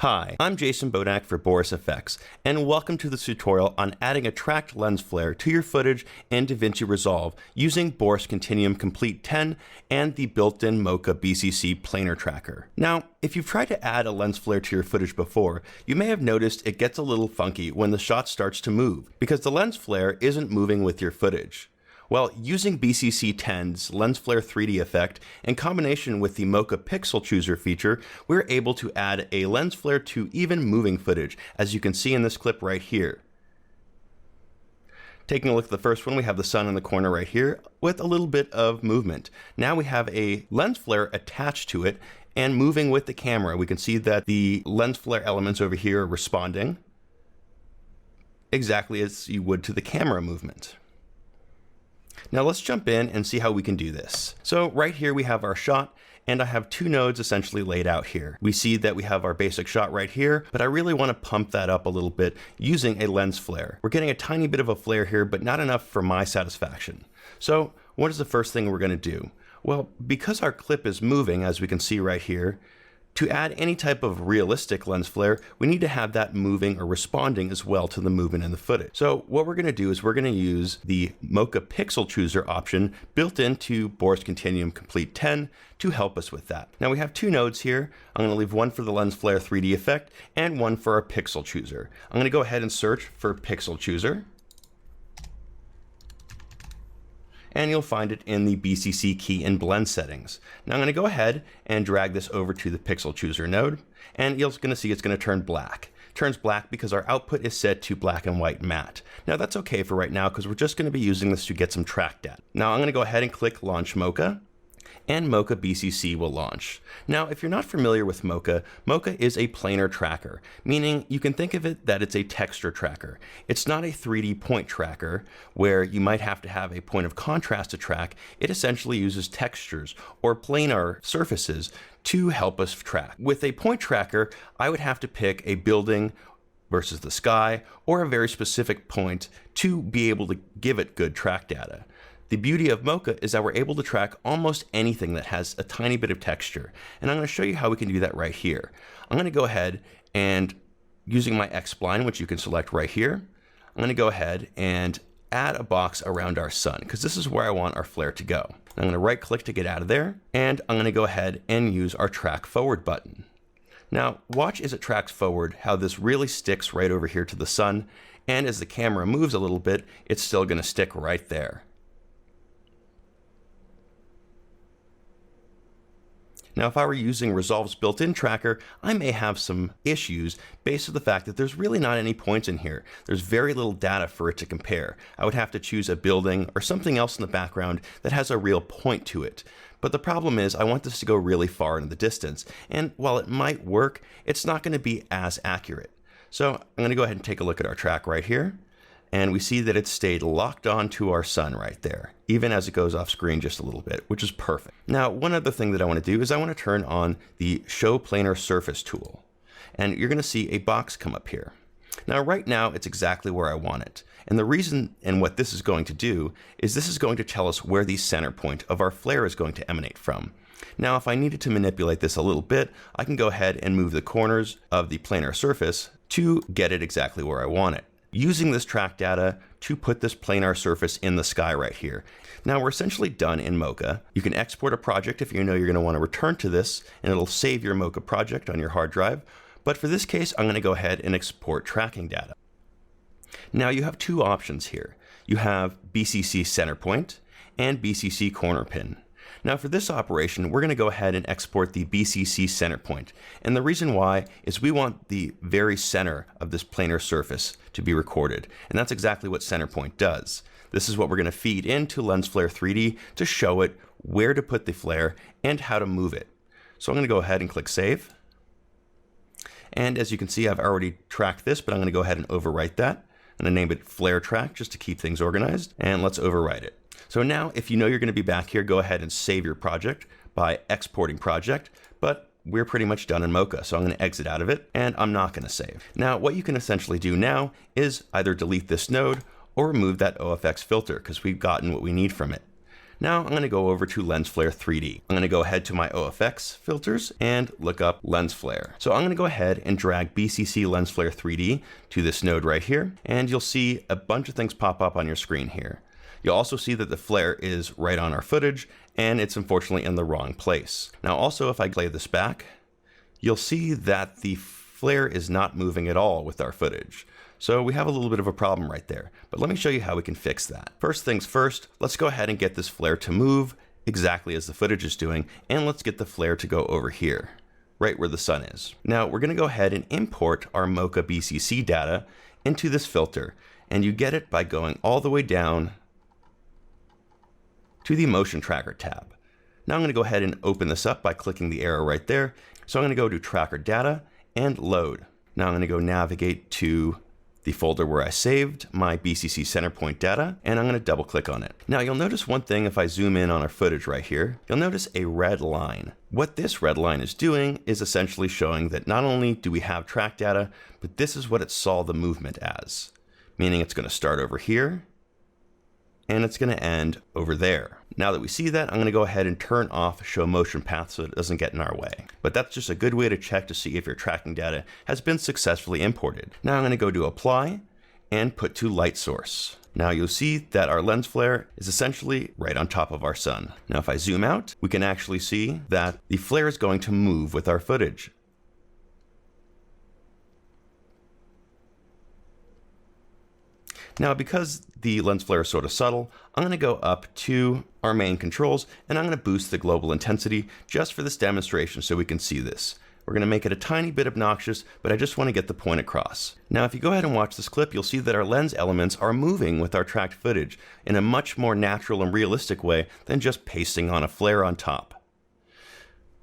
Hi, I'm Jason Bowdach for Boris Effects, and welcome to this tutorial on adding a tracked lens flare to your footage in DaVinci Resolve using Boris Continuum Complete 10 and the built-in Mocha BCC planar tracker. Now, if you've tried to add a lens flare to your footage before, you may have noticed it gets a little funky when the shot starts to move, because the lens flare isn't moving with your footage. Well, using BCC 10's Lens Flare 3D effect in combination with the Mocha Pixel Chooser feature, we're able to add a lens flare to even moving footage, as you can see in this clip right here. Taking a look at the first one, we have the sun in the corner right here with a little bit of movement. Now we have a lens flare attached to it and moving with the camera. We can see that the lens flare elements over here are responding exactly as you would to the camera movement. Now let's jump in and see how we can do this. So right here we have our shot, and I have two nodes essentially laid out here. We see that we have our basic shot right here, but I really want to pump that up a little bit using a lens flare. We're getting a tiny bit of a flare here, but not enough for my satisfaction. So what is the first thing we're going to do? Well, because our clip is moving, as we can see right here, to add any type of realistic lens flare, we need to have that moving or responding as well to the movement in the footage. So what we're going to do is we're going to use the Mocha Pixel Chooser option built into Boris Continuum Complete 10 to help us with that. Now we have two nodes here. I'm going to leave one for the Lens Flare 3D effect and one for our Pixel Chooser. I'm going to go ahead and search for Pixel Chooser, and you'll find it in the BCC key and blend settings. Now I'm going to go ahead and drag this over to the Pixel Chooser node, and you're going to see it's going to turn black. It turns black because our output is set to black and white matte. Now that's okay for right now because we're just going to be using this to get some track data. Now I'm going to go ahead and click Launch Mocha, and Mocha BCC will launch. Now, if you're not familiar with Mocha, Mocha is a planar tracker, meaning you can think of it that it's a texture tracker. It's not a 3D point tracker where you might have to have a point of contrast to track. It essentially uses textures or planar surfaces to help us track. With a point tracker, I would have to pick a building versus the sky or a very specific point to be able to give it good track data. The beauty of Mocha is that we're able to track almost anything that has a tiny bit of texture. And I'm going to show you how we can do that right here. I'm going to go ahead and using my X-spline, which you can select right here, I'm going to go ahead and add a box around our sun because this is where I want our flare to go. I'm going to right click to get out of there, and I'm going to go ahead and use our track forward button. Now watch as it tracks forward how this really sticks right over here to the sun, and as the camera moves a little bit, it's still going to stick right there. Now, if I were using Resolve's built-in tracker, I may have some issues based on the fact that there's really not any points in here. There's very little data for it to compare. I would have to choose a building or something else in the background that has a real point to it. But the problem is I want this to go really far into the distance. And while it might work, it's not going to be as accurate. So I'm going to go ahead and take a look at our track right here. And we see that it stayed locked on to our sun right there, even as it goes off screen just a little bit, which is perfect. Now, one other thing that I want to do is I want to turn on the Show Planar Surface tool. And you're going to see a box come up here. Now, right now, it's exactly where I want it. And the reason and what this is going to do is this is going to tell us where the center point of our flare is going to emanate from. Now, if I needed to manipulate this a little bit, I can go ahead and move the corners of the planar surface to get it exactly where I want it, using this track data to put this planar surface in the sky right here. Now we're essentially done in Mocha. You can export a project if you know you're going to want to return to this, and it'll save your Mocha project on your hard drive. But for this case, I'm going to go ahead and export tracking data. Now you have two options here. You have BCC center point and BCC corner pin. Now for this operation, we're going to go ahead and export the BCC center point. And the reason why is we want the very center of this planar surface to be recorded. And that's exactly what center point does. This is what we're going to feed into Lens Flare 3D to show it where to put the flare and how to move it. So I'm going to go ahead and click Save. And as you can see, I've already tracked this, but I'm going to go ahead and overwrite that. I'm going to name it Flare Track just to keep things organized. And let's overwrite it. So now, if you know you're going to be back here, go ahead and save your project by exporting project, but we're pretty much done in Mocha, so I'm going to exit out of it, and I'm not going to save. Now, what you can essentially do now is either delete this node or remove that OFX filter, because we've gotten what we need from it. Now I'm going to go over to Lens Flare 3D. I'm going to go ahead to my OFX filters and look up Lens Flare. So I'm going to go ahead and drag BCC Lens Flare 3D to this node right here, and you'll see a bunch of things pop up on your screen here. You'll also see that the flare is right on our footage, and it's unfortunately in the wrong place. Now also, if I play this back, you'll see that the flare is not moving at all with our footage. So we have a little bit of a problem right there, but let me show you how we can fix that. First things first, let's go ahead and get this flare to move exactly as the footage is doing, and let's get the flare to go over here, right where the sun is. Now we're gonna go ahead and import our Mocha BCC data into this filter, and you get it by going all the way down to the Motion Tracker tab. Now I'm gonna go ahead and open this up by clicking the arrow right there. So I'm gonna go to Tracker Data and Load. Now I'm gonna go navigate to the folder where I saved my BCC center point data, and I'm going to double click on it. Now you'll notice one thing if I zoom in on our footage right here, you'll notice a red line. What this red line is doing is essentially showing that not only do we have track data, but this is what it saw the movement as, meaning it's going to start over here and it's going to end over there. Now that we see that, I'm going to go ahead and turn off Show Motion Path so it doesn't get in our way. But that's just a good way to check to see if your tracking data has been successfully imported. Now I'm going to go to Apply and put to Light Source. Now you'll see that our lens flare is essentially right on top of our sun. Now if I zoom out, we can actually see that the flare is going to move with our footage. Now, because the lens flare is sort of subtle, I'm going to go up to our main controls and I'm going to boost the global intensity just for this demonstration so we can see this. We're going to make it a tiny bit obnoxious, but I just want to get the point across. Now, if you go ahead and watch this clip, you'll see that our lens elements are moving with our tracked footage in a much more natural and realistic way than just pasting on a flare on top.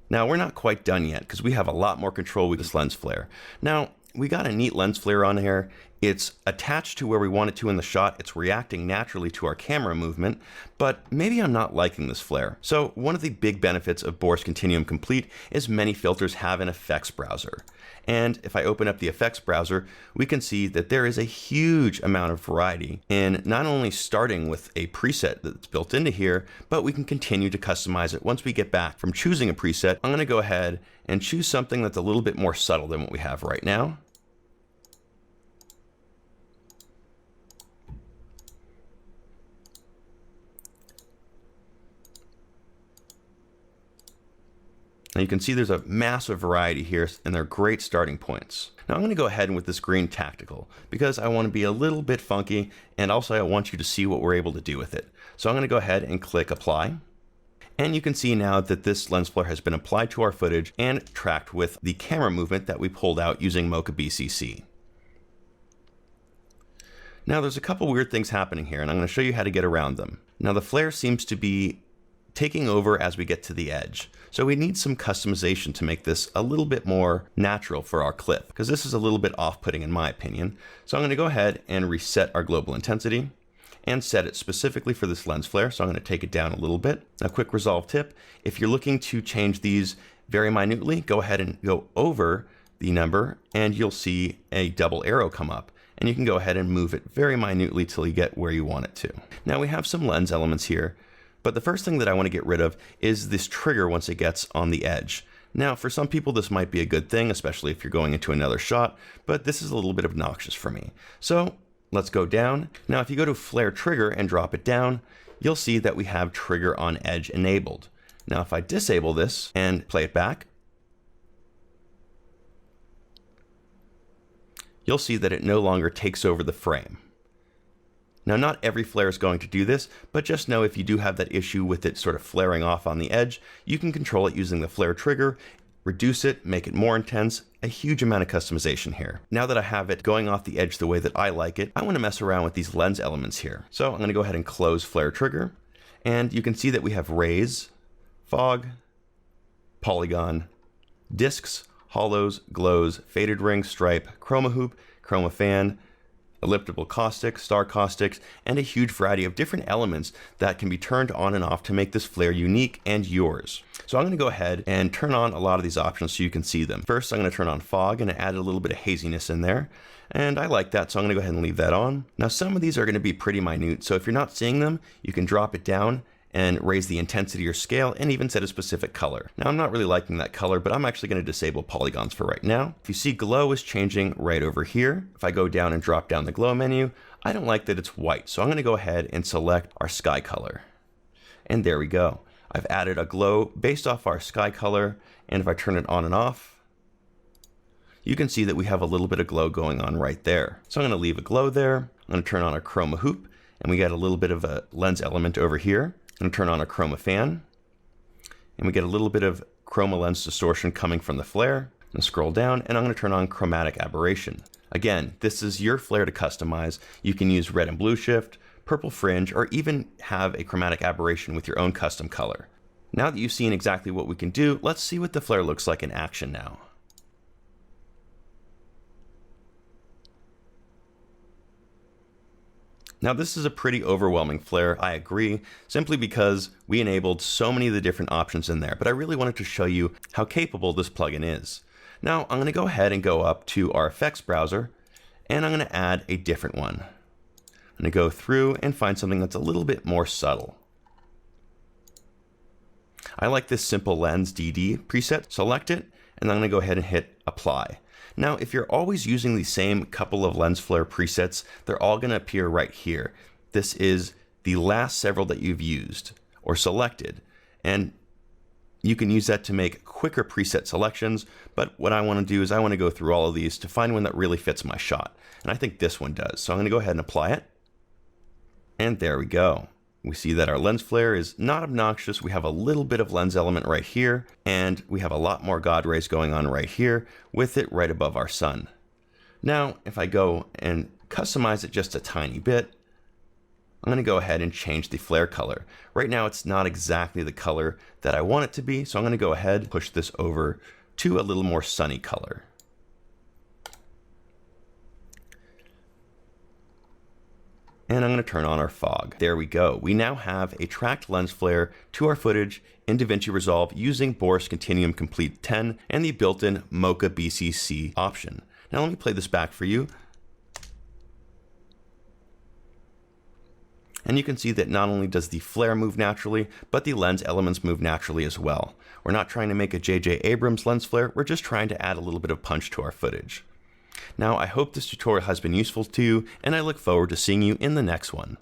Now, we're not quite done yet because we have a lot more control with this lens flare. Now, we got a neat lens flare on here. It's attached to where we want it to in the shot. It's reacting naturally to our camera movement, but maybe I'm not liking this flare. So one of the big benefits of Boris Continuum Complete is many filters have an effects browser. And if I open up the effects browser, we can see that there is a huge amount of variety in not only starting with a preset that's built into here, but we can continue to customize it. Once we get back from choosing a preset, I'm going to go ahead and choose something that's a little bit more subtle than what we have right now. Now you can see there's a massive variety here and they're great starting points. Now I'm going to go ahead and with this green tactical because I want to be a little bit funky and also I want you to see what we're able to do with it. So I'm going to go ahead and click apply. And you can see now that this lens flare has been applied to our footage and tracked with the camera movement that we pulled out using Mocha BCC. Now there's a couple weird things happening here and I'm going to show you how to get around them. Now the flare seems to be taking over as we get to the edge. So we need some customization to make this a little bit more natural for our clip, because this is a little bit off-putting in my opinion. So I'm going to go ahead and reset our global intensity and set it specifically for this lens flare. So I'm going to take it down a little bit. Now, quick resolve tip, if you're looking to change these very minutely, go ahead and go over the number and you'll see a double arrow come up. And you can go ahead and move it very minutely till you get where you want it to. Now we have some lens elements here. But the first thing that I want to get rid of is this trigger once it gets on the edge. Now, for some people, this might be a good thing, especially if you're going into another shot, but this is a little bit obnoxious for me. So let's go down. Now, if you go to flare trigger and drop it down, you'll see that we have trigger on edge enabled. Now, if I disable this and play it back, you'll see that it no longer takes over the frame. Now, not every flare is going to do this, but just know if you do have that issue with it sort of flaring off on the edge, you can control it using the flare trigger, reduce it, make it more intense, a huge amount of customization here. Now that I have it going off the edge the way that I like it, I want to mess around with these lens elements here. So I'm going to go ahead and close flare trigger, and you can see that we have rays, fog, polygon, discs, hollows, glows, faded ring, stripe, chroma hoop, chroma fan, elliptical caustic, star caustics, and a huge variety of different elements that can be turned on and off to make this flare unique and yours. So I'm going to go ahead and turn on a lot of these options so you can see them. First, I'm going to turn on fog and add a little bit of haziness in there. And I like that, so I'm going to go ahead and leave that on. Now, some of these are going to be pretty minute, so if you're not seeing them, you can drop it down and raise the intensity or scale and even set a specific color. Now I'm not really liking that color, but I'm actually going to disable polygons for right now. If you see, glow is changing right over here. If I go down and drop down the glow menu, I don't like that it's white. So I'm going to go ahead and select our sky color. And there we go. I've added a glow based off our sky color. And if I turn it on and off, you can see that we have a little bit of glow going on right there. So I'm going to leave a glow there. I'm going to turn on a chroma hoop, and we get a little bit of a lens element over here. I'm going to turn on a chroma fan, and we get a little bit of chroma lens distortion coming from the flare. I'm going to scroll down, and I'm going to turn on chromatic aberration. Again, this is your flare to customize. You can use red and blue shift, purple fringe, or even have a chromatic aberration with your own custom color. Now that you've seen exactly what we can do, let's see what the flare looks like in action now. Now this is a pretty overwhelming flare, I agree, simply because we enabled so many of the different options in there, but I really wanted to show you how capable this plugin is. Now I'm going to go ahead and go up to our effects browser, and I'm going to add a different one. I'm going to go through and find something that's a little bit more subtle. I like this simple lens DD preset. Select it, and I'm going to go ahead and hit apply. Now, if you're always using the same couple of lens flare presets, they're all going to appear right here. This is the last several that you've used or selected, and you can use that to make quicker preset selections. But what I want to do is I want to go through all of these to find one that really fits my shot. And I think this one does. So I'm going to go ahead and apply it. And there we go. We see that our lens flare is not obnoxious. We have a little bit of lens element right here, and we have a lot more God rays going on right here with it right above our sun. Now, if I go and customize it just a tiny bit, I'm going to go ahead and change the flare color. Right now, it's not exactly the color that I want it to be, so I'm going to go ahead and push this over to a little more sunny color. And I'm going to turn on our fog. There we go. We now have a tracked lens flare to our footage in DaVinci Resolve using Boris Continuum Complete 10 and the built-in Mocha BCC option. Now let me play this back for you. And you can see that not only does the flare move naturally, but the lens elements move naturally as well. We're not trying to make a J.J. Abrams lens flare, we're just trying to add a little bit of punch to our footage. Now, I hope this tutorial has been useful to you, and I look forward to seeing you in the next one.